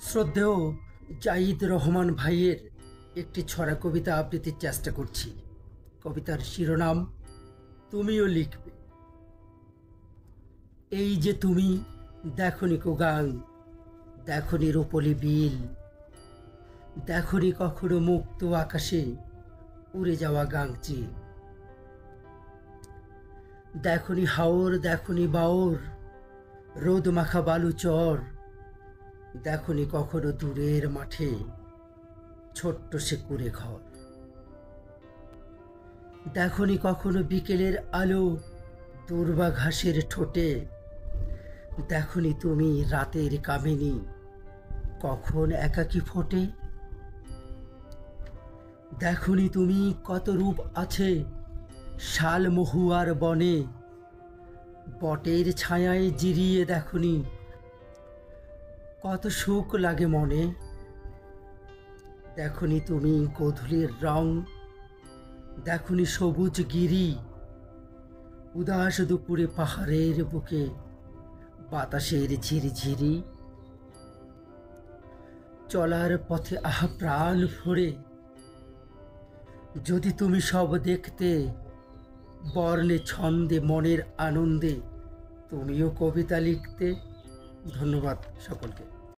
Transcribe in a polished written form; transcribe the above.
শ্রদ্ধেয় জাহিদ রহমান ভাইয়ের একটি ছড়া কবিতা আবৃত্তির চেষ্টা করছি। কবিতার শিরোনাম তুমিও লিখবে। এই যে তুমি দেখনি কো গাং, দেখনি রূপলি বিল, দেখনি কখনো মুক্ত আকাশে উড়ে যাওয়া গাংচি, দেখনি হাওর, দেখনি বাওর, রোদ মাখা বালু চর, দেখনি কখনো দূরের মাঠে ছোট্ট সে কুড়ে ঘর, দেখনি কখনো বিকেলের আলো দুর্বা ঘাসের ঠোঁটে, দেখনি তুমি রাতের কামিনী কখন একাকী ফোটে, দেখনি তুমি কত রূপ আছে শাল মহুয়ার বনে, বটের ছায়ায় জিরিয়ে দেখনি কত সুখ লাগে মনে, দেখনি তুমি গোধূলির রং, দেখনি সবুজ গিরি, উদাস দুপুরে পাহাড়ের বুকে বাতাসের ঝিরিঝিরি, চলার পথে আহা প্রাণ ভরে যদি তুমি সব দেখতে, বর্ণে ছন্দে মনের আনন্দে তুমিও কবিতা লিখতে। ধন্যবাদ সকলকে।